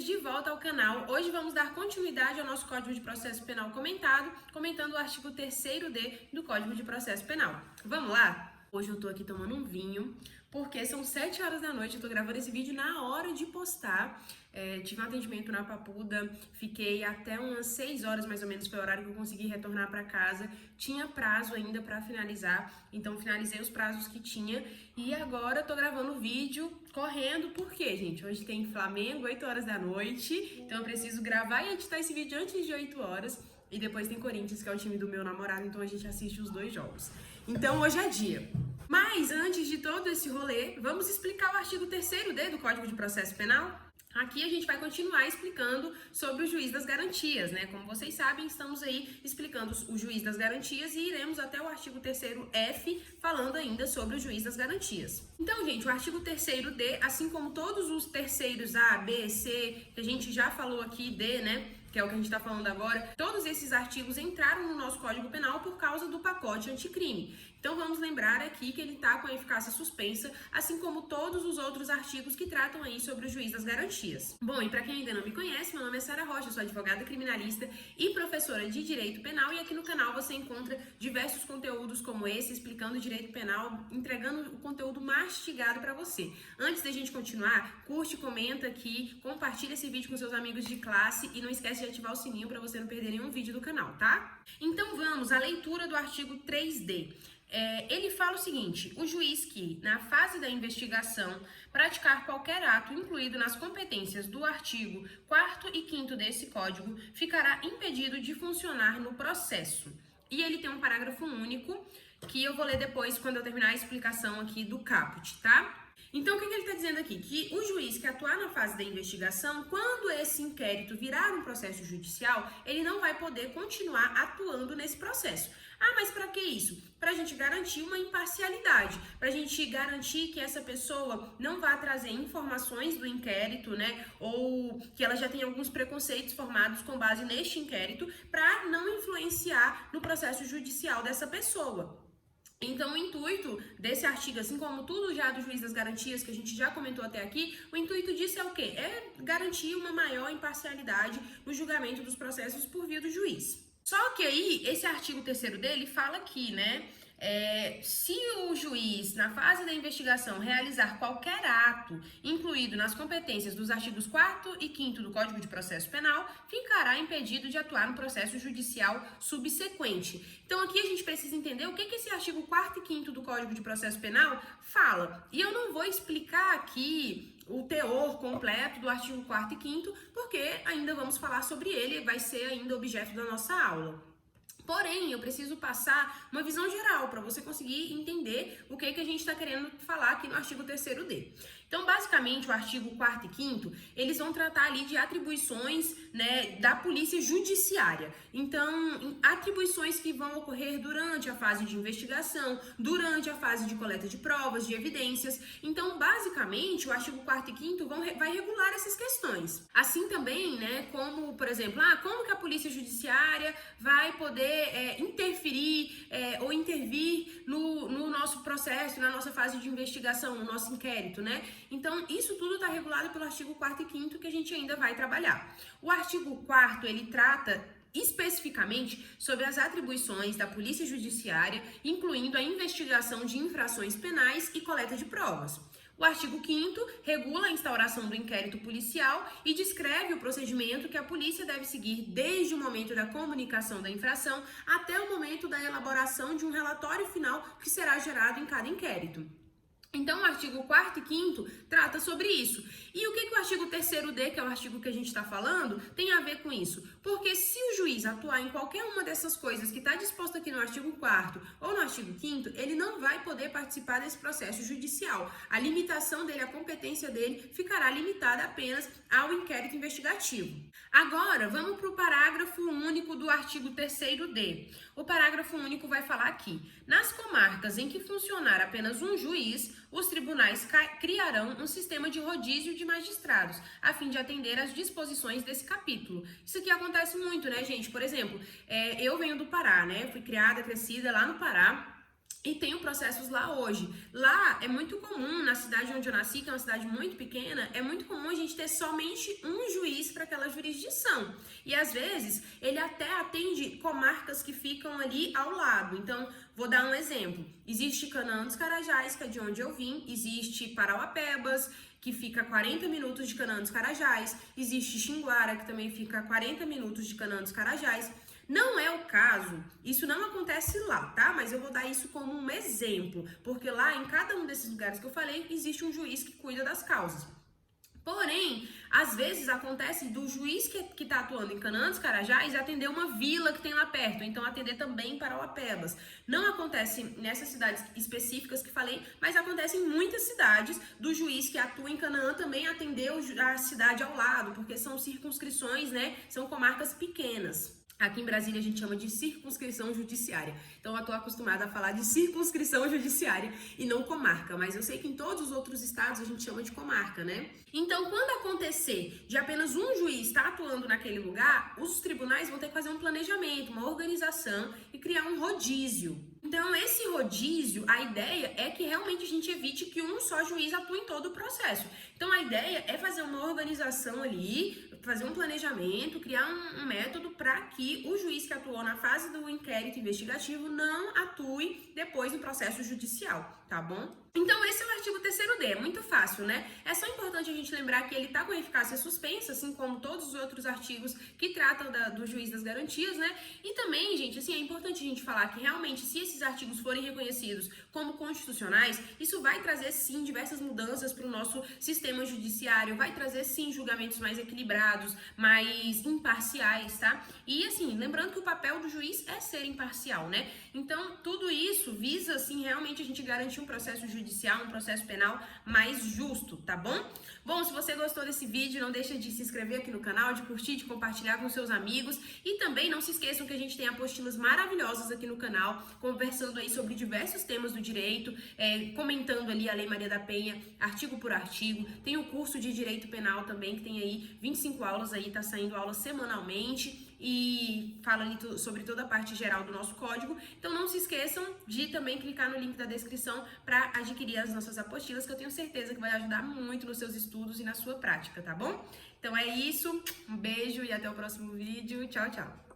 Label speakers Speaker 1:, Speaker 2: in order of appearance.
Speaker 1: penalistas, de volta ao canal. Hoje vamos dar continuidade ao nosso Código de Processo Penal comentando o artigo 3º-D do Código de Processo Penal. Vamos lá? Hoje eu tô aqui tomando um vinho, porque são 7 horas da noite, eu tô gravando esse vídeo na hora de postar. Tive um atendimento na Papuda, fiquei até umas 6 horas mais ou menos, foi o horário que eu consegui retornar para casa. Tinha prazo ainda para finalizar, então finalizei os prazos que tinha e agora eu tô gravando o vídeo correndo, porque, gente, hoje tem Flamengo, 8 horas da noite, então eu preciso gravar e editar esse vídeo antes de 8 horas. E depois tem Corinthians, que é o time do meu namorado, então a gente assiste os dois jogos. Então hoje é dia. Mas antes de todo esse rolê, vamos explicar o artigo 3º-D do Código de Processo Penal? Aqui a gente vai continuar explicando sobre o juiz das garantias, né? Como vocês sabem, estamos aí explicando o juiz das garantias e iremos até o artigo 3º-F falando ainda sobre o juiz das garantias. Então, gente, o artigo 3º-D, assim como todos os terceiros A, B, C, que a gente já falou aqui, D, né? Que é o que a gente está falando agora, todos esses artigos entraram no nosso Código Penal por causa do pacote anticrime. Então vamos lembrar aqui que ele está com a eficácia suspensa, assim como todos os outros artigos que tratam aí sobre o juiz das garantias. Bom, e para quem ainda não me conhece, meu nome é Sara Rocha, eu sou advogada criminalista e professora de Direito Penal, e aqui no canal você encontra diversos conteúdos como esse, explicando Direito Penal, entregando o conteúdo mastigado para você. Antes da gente continuar, curte, comenta aqui, compartilha esse vídeo com seus amigos de classe e não esquece de ativar o sininho para você não perder nenhum vídeo do canal, tá? Então vamos à leitura do artigo 3D. Ele fala o seguinte: o juiz que, na fase da investigação, praticar qualquer ato incluído nas competências do artigo 4º e 5º desse código, ficará impedido de funcionar no processo. E ele tem um parágrafo único, que eu vou ler depois quando eu terminar a explicação aqui do caput, tá? Então, o que ele está dizendo aqui? Que o juiz que atuar na fase da investigação, quando esse inquérito virar um processo judicial, ele não vai poder continuar atuando nesse processo. Ah, mas para que isso? Para a gente garantir uma imparcialidade, para a gente garantir que essa pessoa não vá trazer informações do inquérito, né? Ou que ela já tem alguns preconceitos formados com base neste inquérito, para não influenciar no processo judicial dessa pessoa. Então, o intuito desse artigo, assim como tudo já do juiz das garantias, que a gente já comentou até aqui, o intuito disso é o quê? É garantir uma maior imparcialidade no julgamento dos processos por via do juiz. Só que aí, esse artigo 3º dele fala aqui, né? Se o juiz, na fase da investigação, realizar qualquer ato incluído nas competências dos artigos 4º e 5º do Código de Processo Penal, ficará impedido de atuar no processo judicial subsequente. Então aqui a gente precisa entender o que esse artigo 4º e 5º do Código de Processo Penal fala. E eu não vou explicar aqui o teor completo do artigo 4º e 5º, porque ainda vamos falar sobre ele, vai ser ainda objeto da nossa aula. Porém, eu preciso passar uma visão geral para você conseguir entender o que a gente está querendo falar aqui no artigo 3º-D. Então, basicamente, o artigo 4º e 5º, eles vão tratar ali de atribuições, né, da polícia judiciária. Então, atribuições que vão ocorrer durante a fase de investigação, durante a fase de coleta de provas, de evidências. Então, basicamente, o artigo 4º e 5º vai regular essas questões. Assim também, né, como, por exemplo, como que a polícia judiciária vai poder interferir ou intervir no nosso processo, na nossa fase de investigação, no nosso inquérito, né? Então, isso tudo está regulado pelo artigo 4º e 5º, que a gente ainda vai trabalhar. O artigo 4º, ele trata especificamente sobre as atribuições da polícia judiciária, incluindo a investigação de infrações penais e coleta de provas. O artigo 5º regula a instauração do inquérito policial e descreve o procedimento que a polícia deve seguir desde o momento da comunicação da infração até o momento da elaboração de um relatório final que será gerado em cada inquérito. Então, o artigo 4º e 5º trata sobre isso. E o que o artigo 3º-D, que é o artigo que a gente está falando, tem a ver com isso? Porque se o juiz atuar em qualquer uma dessas coisas que está disposto aqui no artigo 4º ou no artigo 5º, ele não vai poder participar desse processo judicial. A limitação dele, a competência dele, ficará limitada apenas ao inquérito investigativo. Agora, vamos para o parágrafo único do artigo 3º-D. O parágrafo único vai falar aqui: nas comarcas em que funcionar apenas um juiz, os tribunais criarão um sistema de rodízio de magistrados, a fim de atender às disposições desse capítulo. Isso aqui acontece muito, né, gente? Por exemplo, eu venho do Pará, né? Fui criada, crescida lá no Pará. E tenho processos lá hoje. Lá é muito comum, na cidade onde eu nasci, que é uma cidade muito pequena, é muito comum a gente ter somente um juiz para aquela jurisdição. E às vezes ele até atende comarcas que ficam ali ao lado. Então, vou dar um exemplo. Existe Canaã dos Carajás, que é de onde eu vim, existe Parauapebas, que fica a 40 minutos de Canaã dos Carajás, existe Xinguara, que também fica a 40 minutos de Canaã dos Carajás. Não é o caso, isso não acontece lá, tá? Mas eu vou dar isso como um exemplo, porque lá em cada um desses lugares que eu falei, existe um juiz que cuida das causas. Porém, às vezes acontece do juiz que está atuando em Canaã dos Carajás atender uma vila que tem lá perto, então atender também Parauapebas. Não acontece nessas cidades específicas que falei, mas acontece em muitas cidades do juiz que atua em Canaã também atender a cidade ao lado, porque são circunscrições, né? São comarcas pequenas. Aqui em Brasília a gente chama de circunscrição judiciária. Então eu tô acostumada a falar de circunscrição judiciária e não comarca, mas eu sei que em todos os outros estados a gente chama de comarca, né? Então, quando acontecer de apenas um juiz estar atuando naquele lugar, os tribunais vão ter que fazer um planejamento, uma organização e criar um rodízio. Então, esse rodízio, a ideia é que realmente a gente evite que um só juiz atue em todo o processo. Então, a ideia é fazer uma organização ali, fazer um planejamento, criar um método para que o juiz que atuou na fase do inquérito investigativo não atue depois no processo judicial, tá bom? Então, esse é o artigo 3º-D, é muito fácil, né? É só importante a gente lembrar que ele tá com eficácia suspensa, assim como todos os outros artigos que tratam do juiz das garantias, né? E também, gente, assim, é importante a gente falar que realmente, se esses artigos forem reconhecidos como constitucionais, isso vai trazer, sim, diversas mudanças para o nosso sistema judiciário, vai trazer, sim, julgamentos mais equilibrados, mais imparciais, tá? E, assim, lembrando que o papel do juiz é ser imparcial, né? Então, tudo isso visa, assim, realmente a gente garantir um processo judicial, um processo penal mais justo, tá bom? Bom, se você gostou desse vídeo, não deixa de se inscrever aqui no canal, de curtir, de compartilhar com seus amigos e também não se esqueçam que a gente tem apostilas maravilhosas aqui no canal, conversando aí sobre diversos temas do direito, comentando ali a Lei Maria da Penha, artigo por artigo. Tem o curso de Direito Penal também, que tem aí 25 aulas aí, tá saindo aulas semanalmente e fala ali sobre toda a parte geral do nosso código. Então não se esqueçam de também clicar no link da descrição para adquirir as nossas apostilas, que eu tenho certeza que vai ajudar muito nos seus estudos e na sua prática, tá bom? Então é isso, um beijo e até o próximo vídeo. Tchau, tchau!